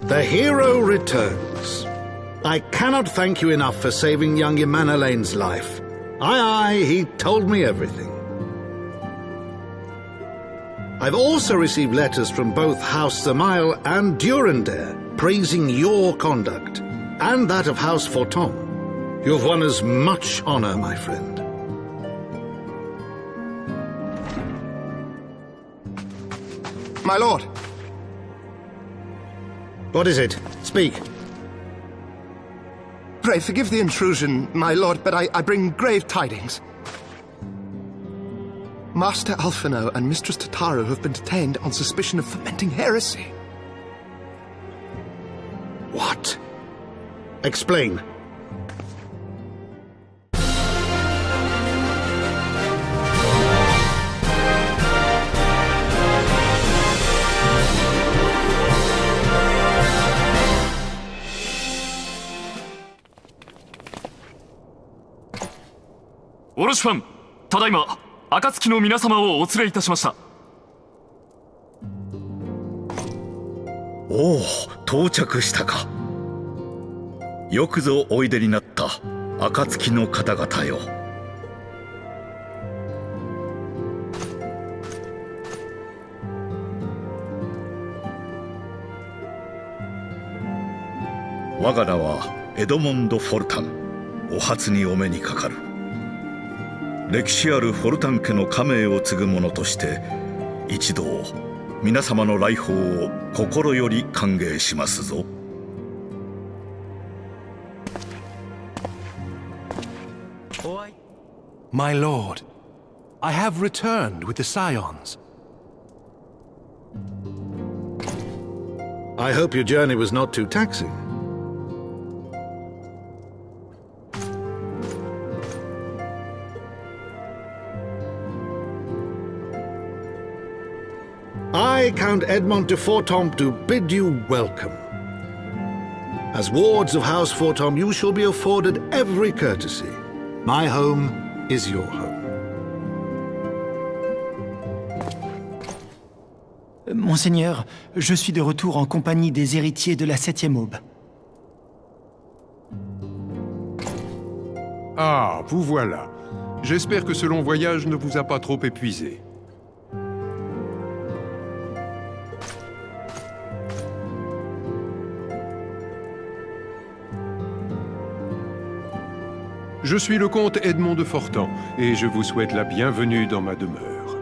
The hero returns. I cannot thank you enough for saving young Ymanna Lane's life. Aye, he told me everything. I've also received letters from both House Zemail and Durandare praising your conduct, and that of House Forton. You've won us much honor, my friend. My lord! What is it? Speak. Pray forgive the intrusion, my lord, but I bring grave tidings. Master Alphinaud and Mistress Tataru have been detained on suspicion of fomenting heresy. What? Explain. Orochiファン、ただいま暁の皆様をお連れいたしました。おお、到着したか。よくぞおいでになった暁の方々よ。我が名はエドモンド・フォルタン。お初にお目にかかる。歴史あるフォルタン家の家名を継ぐ者として一同皆様の来訪を心より歓迎しますぞ。My lord, I have returned with the Scions. I hope your journey was not too taxing. I, Count Edmond de Fortomp, do bid you welcome. As wards of House Fortomp, you shall be afforded every courtesy. My home is your home. Monseigneur, je suis de retour en compagnie des héritiers de la 7e aube. Ah, vous voilà. J'espère que ce long voyage ne vous a pas trop épuisé. Je suis le comte Edmond de Fortan, et je vous souhaite la bienvenue dans ma demeure.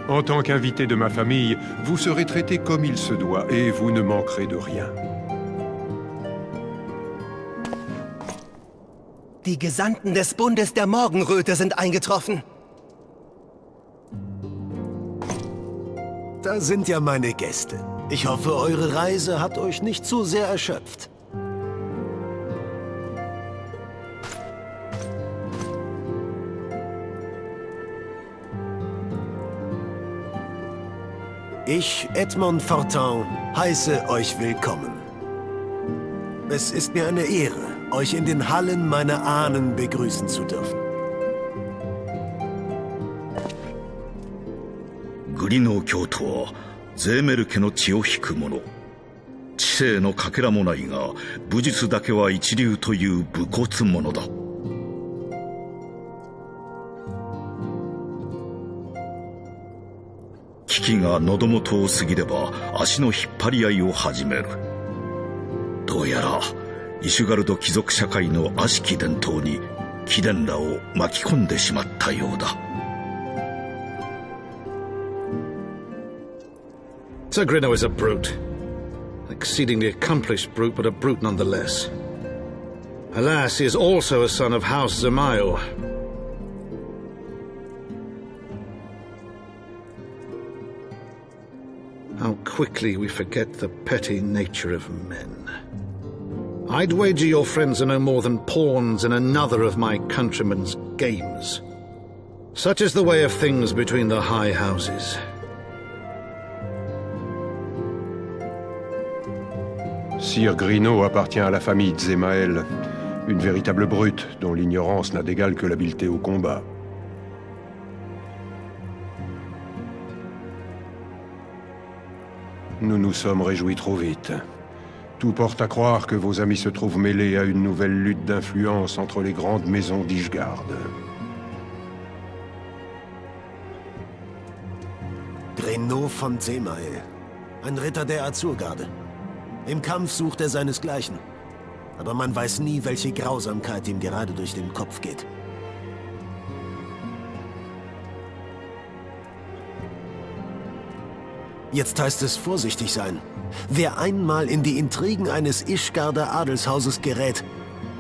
En tant qu'invité de ma famille, vous serez traité comme il se doit, et vous ne manquerez de rien. Die Gesandten des Bundes der Morgenröte sind eingetroffen. Da sind ja meine Gäste. Ich hoffe, eure Reise hat euch nicht zu sehr erschöpft. Ich, Edmond Fortin, heiße euch willkommen. Es ist mir eine Ehre, euch in den Hallen meiner Ahnen begrüßen zu dürfen. グリノー教徒はゼーメル家の血を引く者。知性のかけらもないが武術だけは一流という武骨者だ。危機が喉元を過ぎれば足の引っ張り合いを始める。どうやらイシュガルド貴族社会の悪しき伝統に貴殿らを巻き込んでしまったようだ。Sir Grino is a brute. An exceedingly accomplished brute, but a brute nonetheless. Alas, he is also a son of House Zemail. How quickly we forget the petty nature of men. I'd wager your friends are no more than pawns in another of my countrymen's games. Such is the way of things between the high houses. Sir Grino appartient à la famille Zemael, une véritable brute dont l'ignorance n'a d'égal que l'habileté au combat. nous nous sommes réjouis trop vite. Tout porte à croire que vos amis se trouvent mêlés à une nouvelle lutte d'influence entre les grandes maisons d'Ishgard. Grenot von Semael. Ein Ritter der Azurgarde. Im Kampf sucht er seinesgleichen. Aber man weiß nie, welche Grausamkeit ihm gerade durch den Kopf geht. Jetzt heißt es vorsichtig sein. Wer einmal in die Intrigen eines Ishgarder Adelshauses gerät,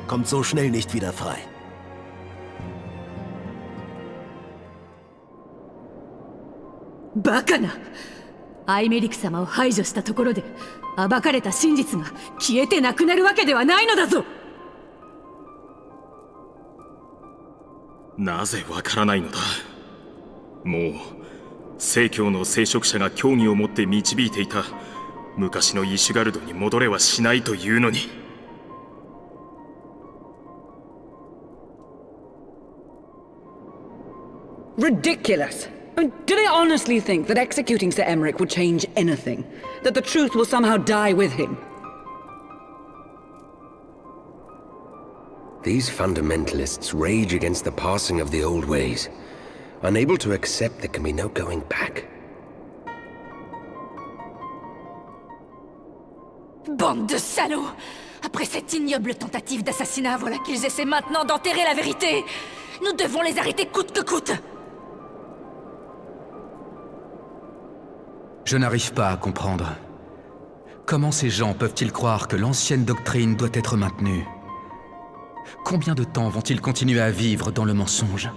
kommt so schnell nicht wieder frei. Bakana! アイメリク様を排除したところで暴かれた真実が消えてなくなるわけではないのだぞ。なぜわからないのだ。もう正教の聖職者が教義をもって導いていた昔のイシュガルドに戻れはしないというのに。Ridiculous! Do they honestly think that executing Sir Emmerich would change anything? That the truth will somehow die with him? These fundamentalists rage against the passing of the old ways, unable to accept there can be no going back. Bande de salauds! Après cette ignoble tentative d'assassinat, voilà qu'ils essaient maintenant d'enterrer la vérité! Nous devons les arrêter coûte que coûte! Je n'arrive pas à comprendre. Comment ces gens peuvent-ils croire que l'ancienne doctrine doit être maintenue? Combien de temps vont-ils continuer à vivre dans le mensonge?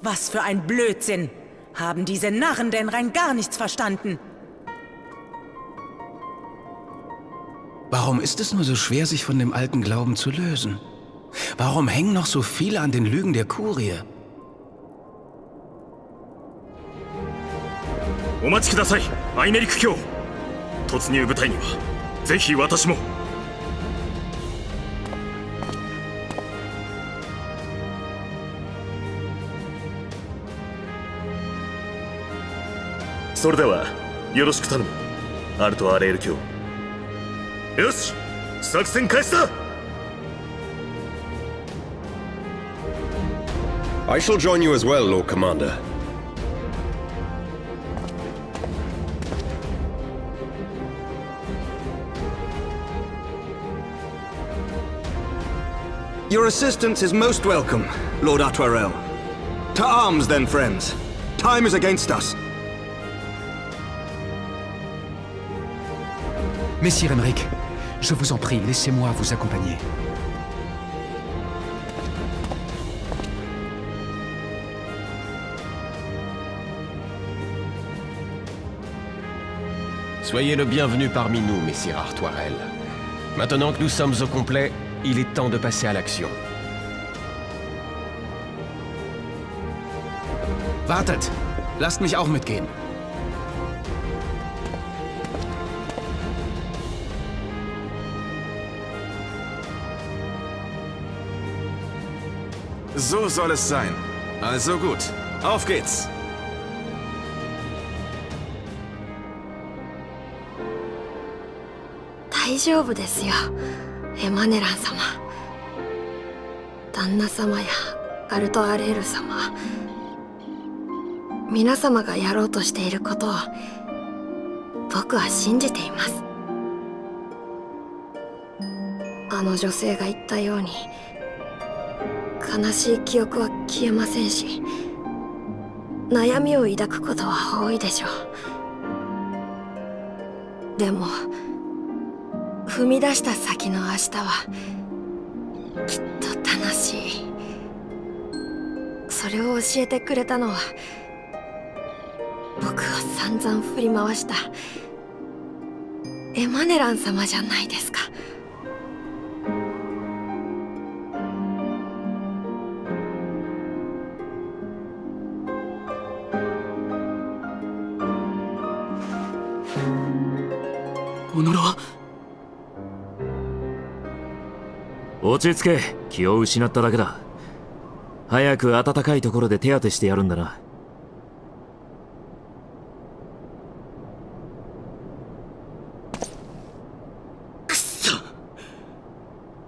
Was für ein Blödsinn! Haben diese Narren denn rein gar nichts verstanden? Warum ist es nur so schwer, sich von dem alten Glauben zu lösen? Warum hängen noch so viele an den Lügen der Kurie? お待ちください、アイメリク卿。突入部隊にはぜひ私も。それではよろしく頼む、アルト・アレール卿。よし、作戦開始だ。 I shall join you as well, Lord Commander. Your assistance is most welcome, Lord Atwarel. To arms, then, friends. Time is against us. Messire Emmerich, je vous en prie, laissez-moi vous accompagner. Soyez le bienvenu parmi nous, messire Artoirel. Maintenant que nous sommes au complet, il est temps de passer à l'action. Wartet! Lasst mich auch mitgehen. So soll es sein. Also gut, auf geht's. Eマネラン様、旦那様やアルト・アレール様、皆様がやろうとしていることを僕は信じています。あの女性が言ったように悲しい記憶は消えませんし、悩みを抱くことは多いでしょう。でも踏み出した先の明日はきっと楽しい。それを教えてくれたのは僕を散々振り回したエマネラン様じゃないですか。オノロは落ち着け、気を失っただけだ。早く暖かいところで手当てしてやるんだな。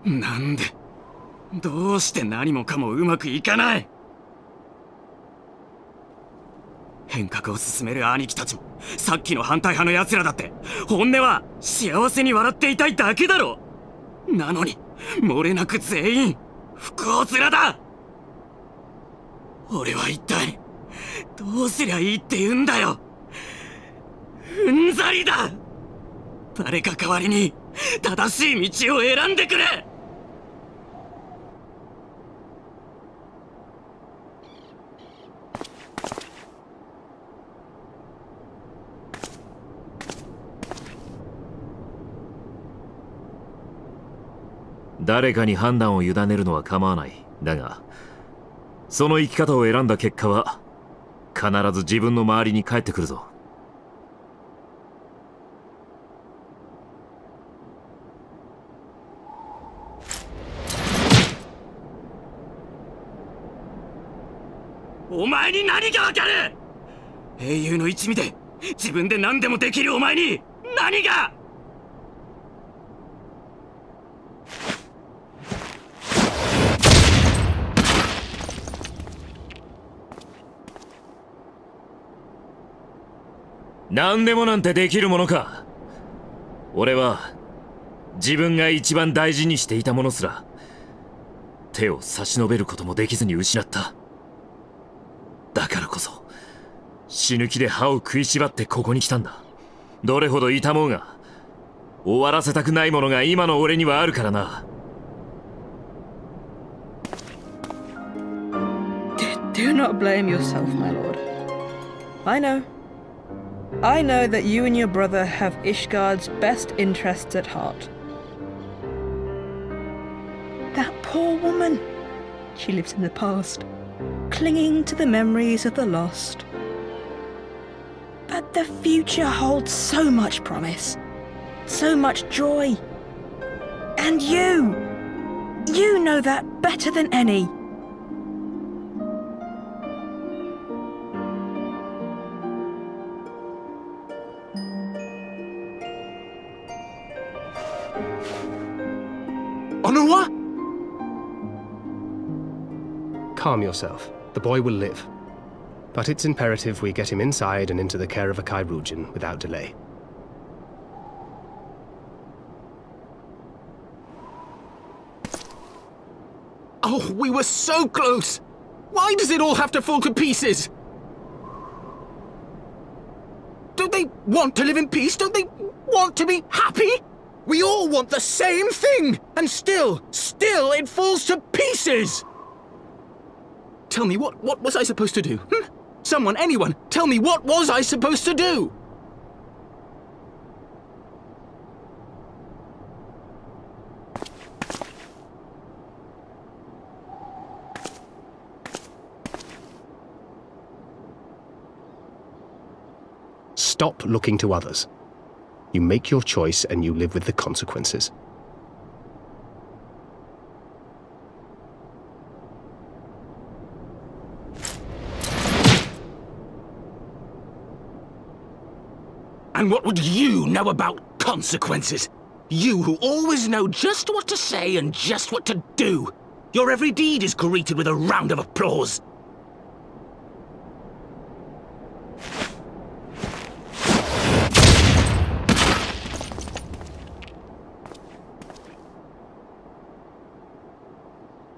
なんでどうして何もかもうまくいかない。変革を進める兄貴たちもさっきの反対派の奴らだって本音は幸せに笑っていたいだけだろ。なのに漏れなく全員不幸面だ。俺は一体どうすりゃいいって言うんだよ。うんざりだ。誰か代わりに正しい道を選んでくれ。誰かに判断を委ねるのは構わない。だがその生き方を選んだ結果は必ず自分の周りに返ってくるぞ。お前に何がわかる。英雄の一味で自分で何でもできるお前に何が。何でもなんてできるものか。俺は自分が一番大事にしていたものすら手を差し伸べることもできずに失った。だからこそ死ぬ気で歯を食いしばってここに来たんだ。どれほど痛もうが終わらせたくないものが今の俺にはあるからな。Do not blame yourself, my lord. I know that you and your brother have Ishgard's best interests at heart. That poor woman. She lives in the past, clinging to the memories of the lost. But the future holds so much promise, so much joy. And you know that better than any. Honorat! Calm yourself. The boy will live. But it's imperative we get him inside and into the care of a Kairujin without delay. Oh, we were so close! Why does it all have to fall to pieces? Don't they want to live in peace? Don't they want to be happy? We all want the same thing! And still it falls to pieces! Tell me, what was I supposed to do? Someone, anyone, tell me, what was I supposed to do? Stop looking to others. You make your choice and you live with the consequences. And what would you know about consequences? You who always know just what to say and just what to do. Your every deed is greeted with a round of applause.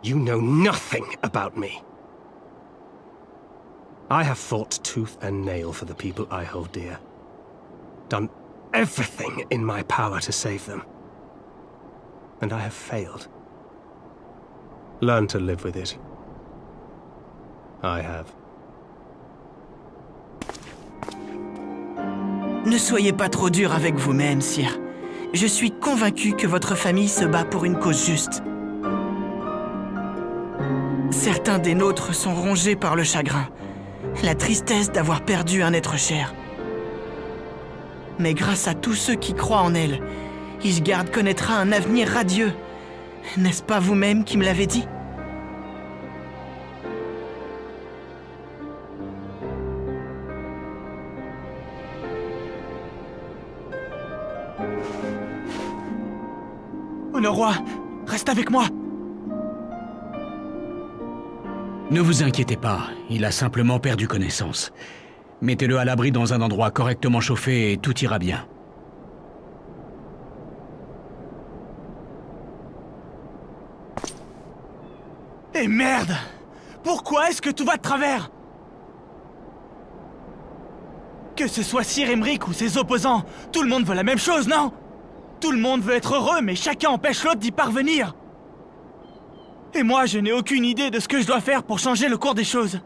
You know nothing about me. I have fought tooth and nail for the people I hold dear. Done everything in my power to save them. And I have failed. Learn to live with it. I have. Ne soyez pas trop dur avec vous-même, sire. Je suis convaincu que votre famille se bat pour une cause juste. Certains des nôtres sont rongés par le chagrin, la tristesse d'avoir perdu un être cher. Mais grâce à tous ceux qui croient en elle, Ishgard connaîtra un avenir radieux. N'est-ce pas vous-même qui me l'avez dit? Le roi, Reste avec moi. Ne vous inquiétez pas, il a simplement perdu connaissance. Mettez-le à l'abri dans un endroit correctement chauffé et tout ira bien. Et merde! Pourquoi est-ce que tout va de travers? Que ce soit Sir Emeric ou ses opposants, tout le monde veut la même chose, non? Tout le monde veut être heureux, mais chacun empêche l'autre d'y parvenir. Et moi, je n'ai aucune idée de ce que je dois faire pour changer le cours des choses.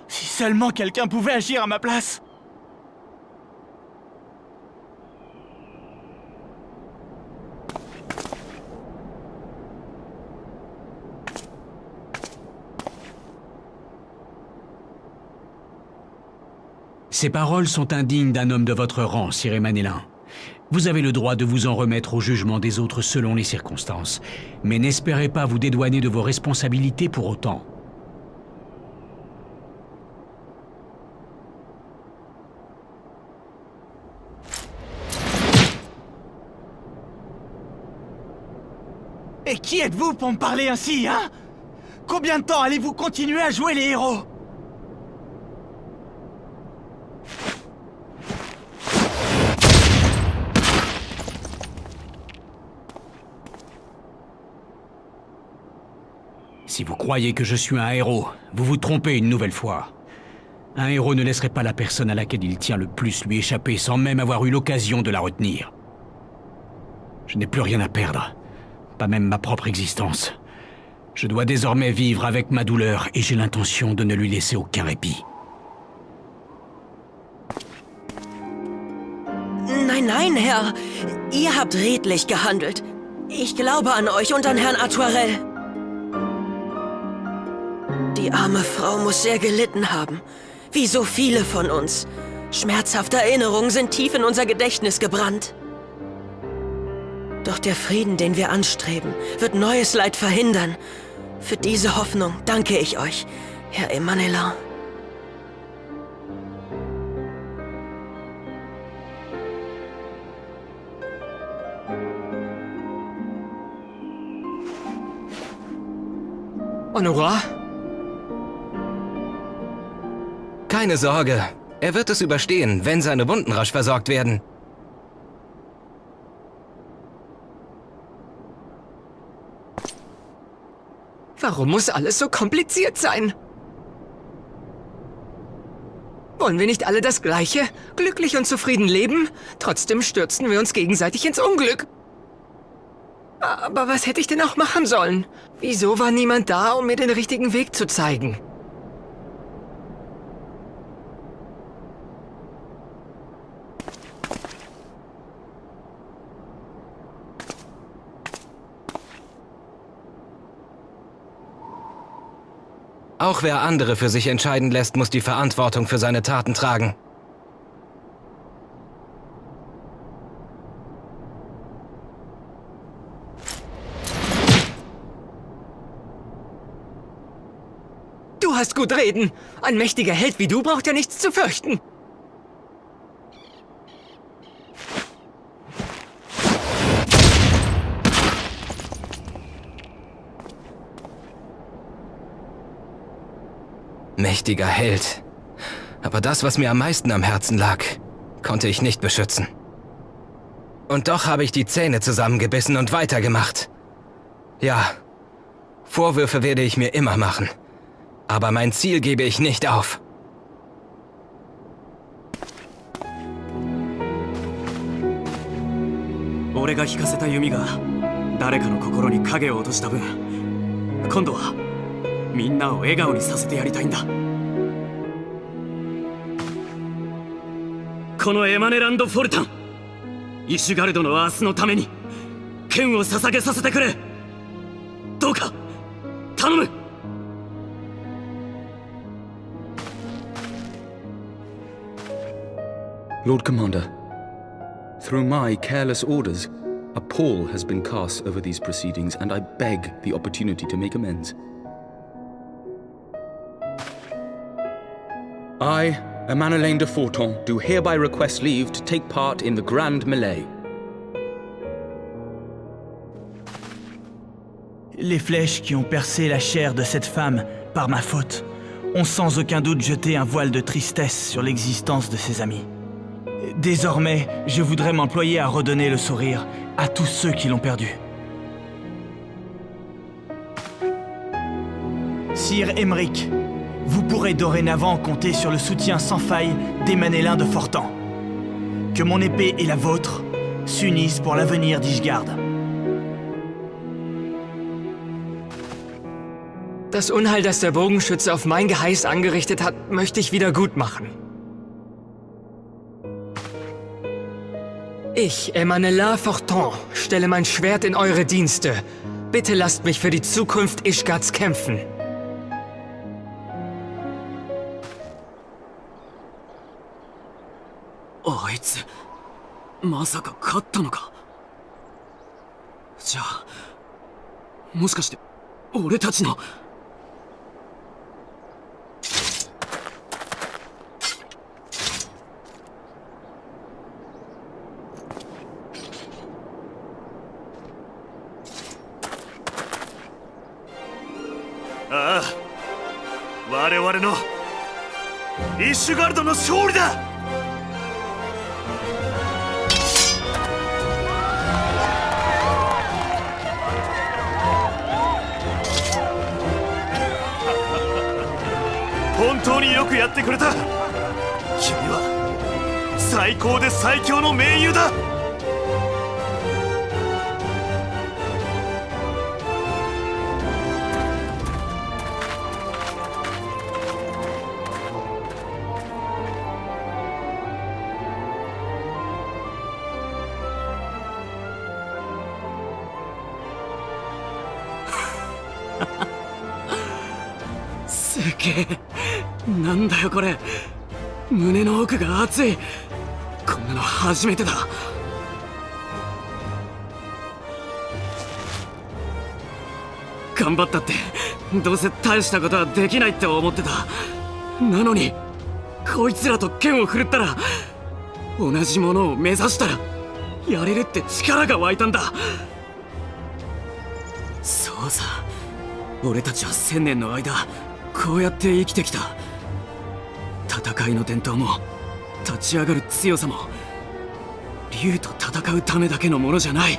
Si seulement quelqu'un pouvait agir à ma place. Ces paroles sont indignes d'un homme de votre rang, Sir Emanélin. Vous avez le droit de vous en remettre au jugement des autres selon les circonstances, mais n'espérez pas vous dédouaner de vos responsabilités pour autant. Et qui êtes-vous pour me parler ainsi, hein? Combien de temps allez-vous continuer à jouer les héros? Si vous croyez que je suis un héros, vous vous trompez une nouvelle fois. Un héros ne laisserait pas la personne à laquelle il tient le plus lui échapper sans même avoir eu l'occasion de la retenir. Je n'ai plus rien à perdre, pas même ma propre existence. Je dois désormais vivre avec ma douleur et j'ai l'intention de ne lui laisser aucun répit. Nein, nein, Herr. Ihr habt redlich gehandelt. Ich glaube an euch und an Herrn Atuarel. Die arme Frau muss sehr gelitten haben. Wie so viele von uns. Schmerzhafte Erinnerungen sind tief in unser Gedächtnis gebrannt. Doch der Frieden, den wir anstreben, wird neues Leid verhindern. Für diese Hoffnung danke ich euch, Herr Emanélin. Honora? Keine Sorge. Er wird es überstehen, wenn seine Wunden rasch versorgt werden. Warum muss alles so kompliziert sein? Wollen wir nicht alle das Gleiche? Glücklich und zufrieden leben? Trotzdem stürzen wir uns gegenseitig ins Unglück. Aber was hätte ich denn auch machen sollen? Wieso war niemand da, um mir den richtigen Weg zu zeigen? Auch wer andere für sich entscheiden lässt, muss die Verantwortung für seine Taten tragen. Du hast gut reden. Ein mächtiger Held wie du braucht ja nichts zu fürchten. Mächtiger Held. Aber das, was mir am meisten am Herzen lag, konnte ich nicht beschützen. Und doch habe ich die Zähne zusammengebissen und weitergemacht. Ja, Vorwürfe werde ich mir immer machen. Aber mein Ziel gebe ich nicht auf.俺が引かせた弓が誰かの心に影を落とした分、今度はみんなを笑顔にさせてやりたいんだ。このエマネランド・フォルタン、イシュガルドの明日のために剣を捧げさせてくれ。どうか頼む。Lord Commander, through my careless orders, a pall has been cast over these proceedings, and I beg the opportunity to make amends. I, Emanélin de Forton, do hereby request leave to take part in the Grand Melee. Les flèches qui ont percé la chair de cette femme, par ma faute, ont sans aucun doute jeté un voile de tristesse sur l'existence de ses amis. Désormais, je voudrais m'employer à redonner le sourire à tous ceux qui l'ont perdu. Sir Aymeric, vous pourrez dorénavant compter sur le soutien sans faille des Manélins de Fortan. Que mon épée et la vôtre s'unissent pour l'avenir d'Ishgard. Das Unheil, das der Bogenschütze auf mein Geheiß angerichtet hat, möchte ich wieder gut machen. Ich, Emanela Fortan, stelle mein Schwert in eure Dienste. Bitte lasst mich für die Zukunft Ishgards kämpfen. Oh, あいつ、まさか勝ったのか。じゃあ、もしかして俺たちの。ああ、我々のイッシュガルドの勝利だ。本当によくやってくれた。君は最高で最強の盟友だ。すげえ、なんだよこれ。胸の奥が熱い。こんなの初めてだ。頑張ったってどうせ大したことはできないって思ってた。なのにこいつらと剣を振るったら、同じものを目指したらやれるって力が湧いたんだ。そうさ、俺たちは1000年の間こうやって生きてきた。戦いの伝統も立ち上がる強さも竜と戦うためだけのものじゃない。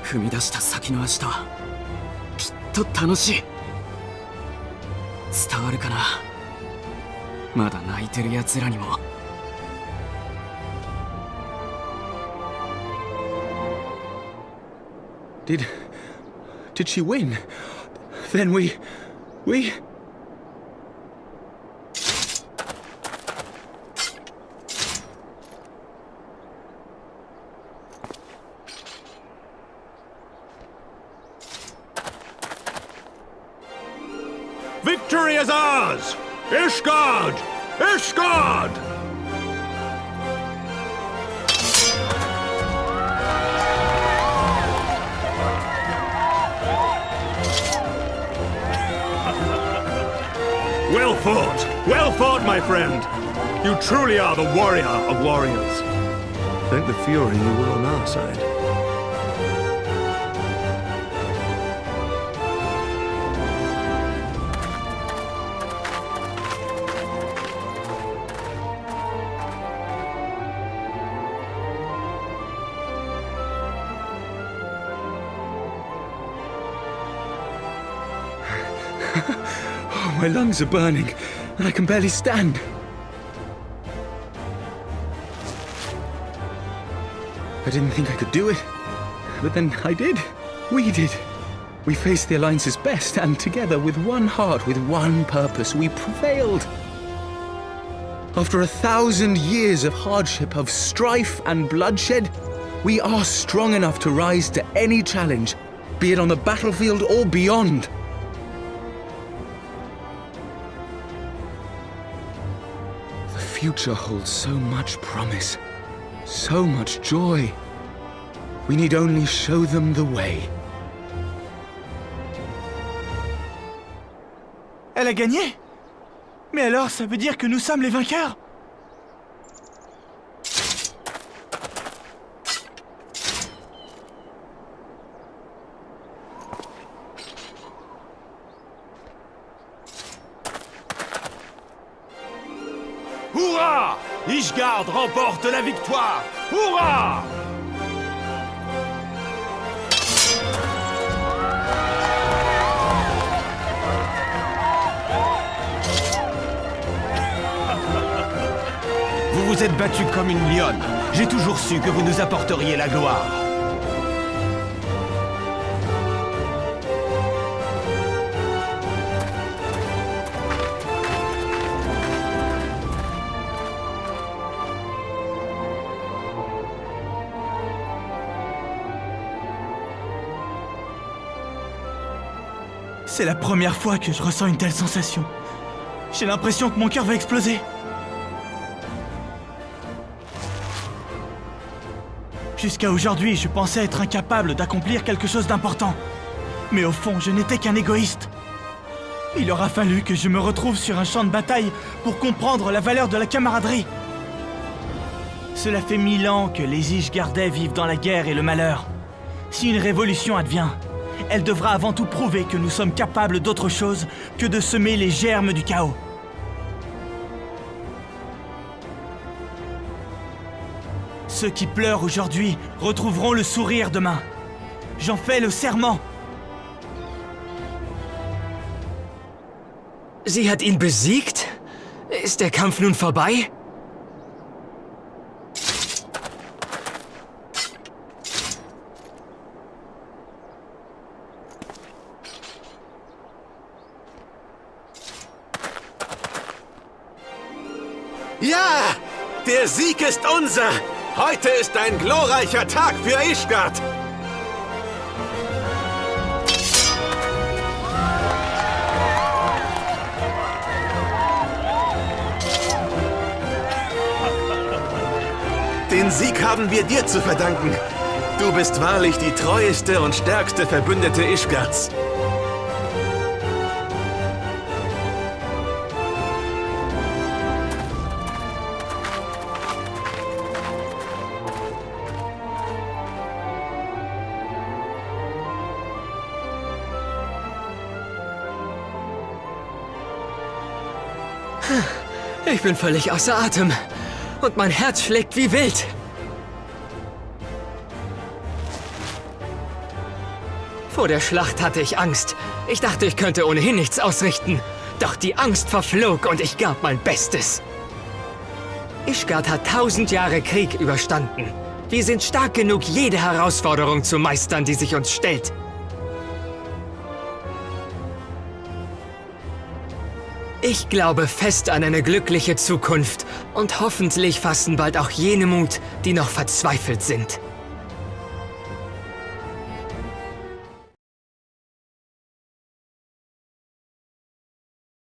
踏み出した先の明日はきっと楽しい。伝わるかな、まだ泣いてる奴らにも。Did she win? Then we... Victory is ours! Ishgard! Ishgard! Well fought, my friend! You truly are the warrior of warriors. Thank the Fury you were on our side. My lungs are burning, and I can barely stand. I didn't think I could do it, but then I did. We did. We faced the Alliance's best, and together, with one heart, with one purpose, we prevailed. After 1,000 years of hardship, of strife and bloodshed, we are strong enough to rise to any challenge, be it on the battlefield or beyond. The future holds so much promise, so much joy. We need only show them the way. Elle a gagné? Mais alors, ça veut dire que nous sommes les vainqueurs? Hurrah! Ishgard remporte la victoire! Hurrah! Vous vous êtes battu comme une lionne. J'ai toujours su que vous nous apporteriez la gloire. C'est la première fois que je ressens une telle sensation. J'ai l'impression que mon cœur va exploser. Jusqu'à aujourd'hui, je pensais être incapable d'accomplir quelque chose d'important. Mais au fond, je n'étais qu'un égoïste. Il aura fallu que je me retrouve sur un champ de bataille pour comprendre la valeur de la camaraderie. Cela fait 1000 ans que les Ishgardais vivent dans la guerre et le malheur. Si une révolution advient, elle devra avant tout prouver que nous sommes capables d'autre chose que de semer les germes du chaos. Ceux qui pleurent aujourd'hui retrouveront le sourire demain. J'en fais le serment. Sie hat ihn besiegt? Ist der Kampf nun vorbei? Ja! Der Sieg ist unser! Heute ist ein glorreicher Tag für Ishgard! Den Sieg haben wir dir zu verdanken. Du bist wahrlich die treueste und stärkste Verbündete Ishgards. Ich bin völlig außer Atem. Und mein Herz schlägt wie wild. Vor der Schlacht hatte ich Angst. Ich dachte, ich könnte ohnehin nichts ausrichten. Doch die Angst verflog und ich gab mein Bestes. Ishgard hat 1000 Jahre Krieg überstanden. Wir sind stark genug, jede Herausforderung zu meistern, die sich uns stellt. Ich glaube fest an eine glückliche Zukunft und hoffentlich fassen bald auch jene Mut, die noch verzweifelt sind.